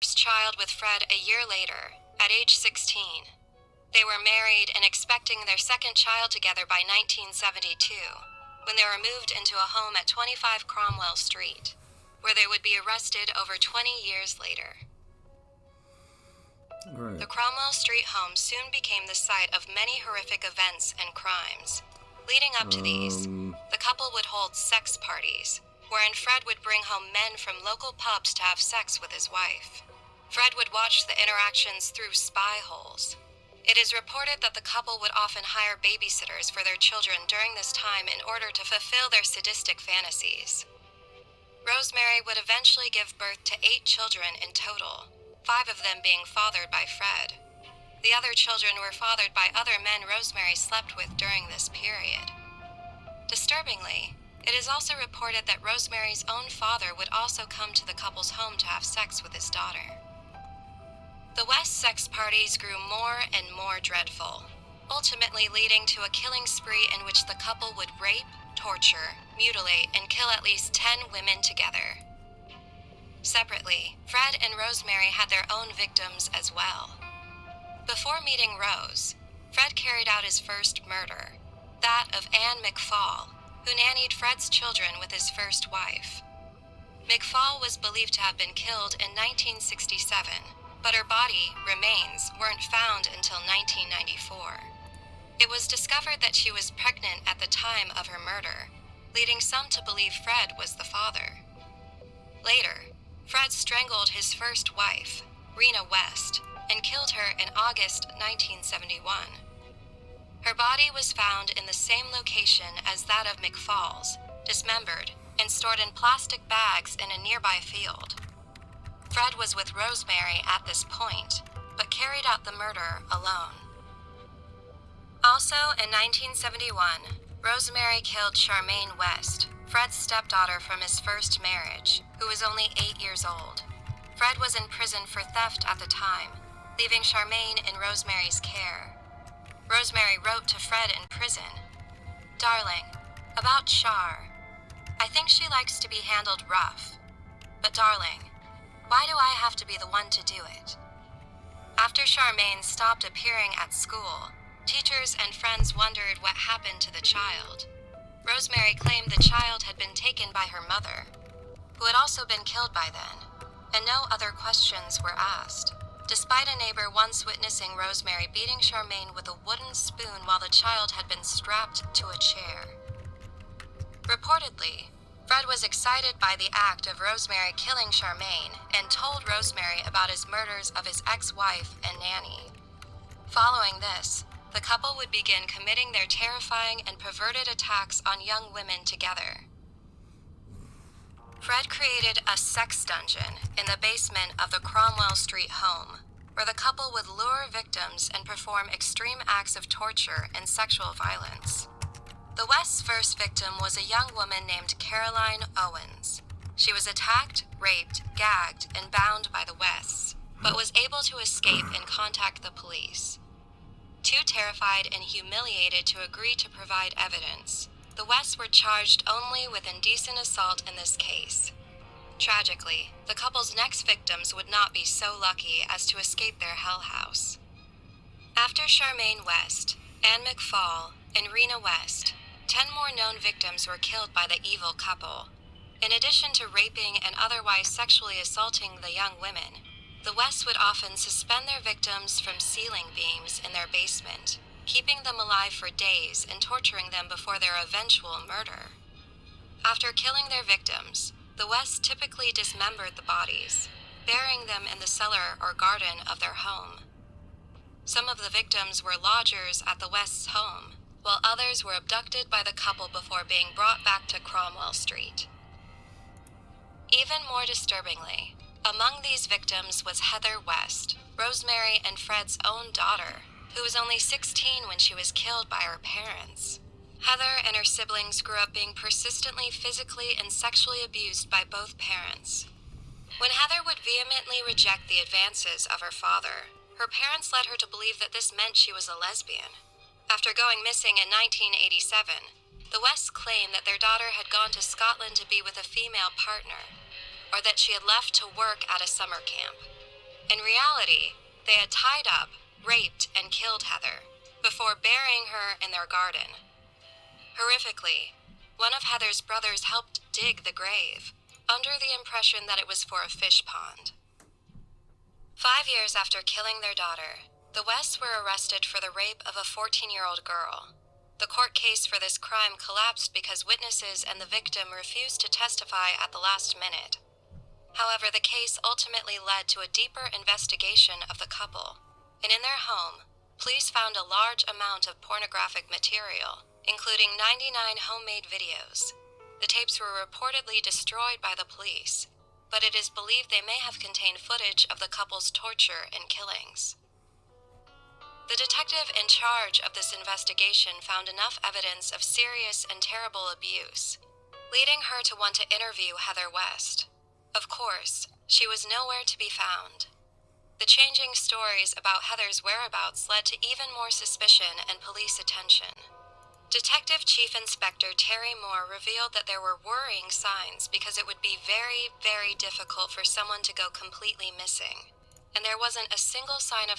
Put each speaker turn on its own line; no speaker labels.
first child with Fred a year later, at age 16. They were married and expecting their second child together by 1972, when they were moved into a home at 25 Cromwell Street, where they would be arrested over 20 years later.
Right.
The Cromwell Street home soon became the site of many horrific events and crimes. Leading up to these, the couple would hold sex parties, wherein Fred would bring home men from local pubs to have sex with his wife. Fred would watch the interactions through spy holes. It is reported that the couple would often hire babysitters for their children during this time in order to fulfill their sadistic fantasies. Rosemary would eventually give birth to 8 children in total, 5 of them being fathered by Fred. The other children were fathered by other men Rosemary slept with during this period. Disturbingly, it is also reported that Rosemary's own father would also come to the couple's home to have sex with his daughter. The West sex parties grew more and more dreadful, ultimately leading to a killing spree in which the couple would rape, torture, mutilate, and kill at least 10 women together. Separately, Fred and Rosemary had their own victims as well. Before meeting Rose, Fred carried out his first murder, that of Anne McFall, who nannied Fred's children with his first wife. McFall was believed to have been killed in 1967, but her body, remains, weren't found until 1994. It was discovered that she was pregnant at the time of her murder, leading some to believe Fred was the father. Later, Fred strangled his first wife, Rena West, and killed her in August 1971. Her body was found in the same location as that of McFall's, dismembered and stored in plastic bags in a nearby field. Fred was with Rosemary at this point, but carried out the murder alone. Also in 1971, Rosemary killed Charmaine West, Fred's stepdaughter from his first marriage, who was only 8 years old. Fred was in prison for theft at the time, leaving Charmaine in Rosemary's care. Rosemary wrote to Fred in prison, "Darling, about Char. I think she likes to be handled rough. But darling, why do I have to be the one to do it?" After Charmaine stopped appearing at school, teachers and friends wondered what happened to the child. Rosemary claimed the child had been taken by her mother, who had also been killed by then, and no other questions were asked, despite a neighbor once witnessing Rosemary beating Charmaine with a wooden spoon while the child had been strapped to a chair. Reportedly, Fred was excited by the act of Rosemary killing Charmaine and told Rosemary about his murders of his ex-wife and nanny. Following this, the couple would begin committing their terrifying and perverted attacks on young women together. Fred created a sex dungeon in the basement of the Cromwell Street home, where the couple would lure victims and perform extreme acts of torture and sexual violence. The West's first victim was a young woman named Caroline Owens. She was attacked, raped, gagged, and bound by the Wests, but was able to escape and contact the police. Too terrified and humiliated to agree to provide evidence, the Wests were charged only with indecent assault in this case. Tragically, the couple's next victims would not be so lucky as to escape their hell house. After Charmaine West, Anne McFall, and Rena West, 10 more known victims were killed by the evil couple. In addition to raping and otherwise sexually assaulting the young women, the Wests would often suspend their victims from ceiling beams in their basement, keeping them alive for days and torturing them before their eventual murder. After killing their victims, the Wests typically dismembered the bodies, burying them in the cellar or garden of their home. Some of the victims were lodgers at the Wests' home, while others were abducted by the couple before being brought back to Cromwell Street. Even more disturbingly, among these victims was Heather West, Rosemary and Fred's own daughter, who was only 16 when she was killed by her parents. Heather and her siblings grew up being persistently physically and sexually abused by both parents. When Heather would vehemently reject the advances of her father, her parents led her to believe that this meant she was a lesbian. After going missing in 1987, the Wests claimed that their daughter had gone to Scotland to be with a female partner, or that she had left to work at a summer camp. In reality, they had tied up, raped, and killed Heather before burying her in their garden. Horrifically, one of Heather's brothers helped dig the grave, under the impression that it was for a fish pond. 5 years after killing their daughter, the Wests were arrested for the rape of a 14-year-old girl. The court case for this crime collapsed because witnesses and the victim refused to testify at the last minute. However, the case ultimately led to a deeper investigation of the couple, and in their home, police found a large amount of pornographic material, including 99 homemade videos. The tapes were reportedly destroyed by the police, but it is believed they may have contained footage of the couple's torture and killings. The detective in charge of this investigation found enough evidence of serious and terrible abuse, leading her to want to interview Heather West. Of course, she was nowhere to be found. The changing stories about Heather's whereabouts led to even more suspicion and police attention. Detective Chief Inspector Terry Moore revealed that there were worrying signs because it would be very, very difficult for someone to go completely missing, and there wasn't a single sign of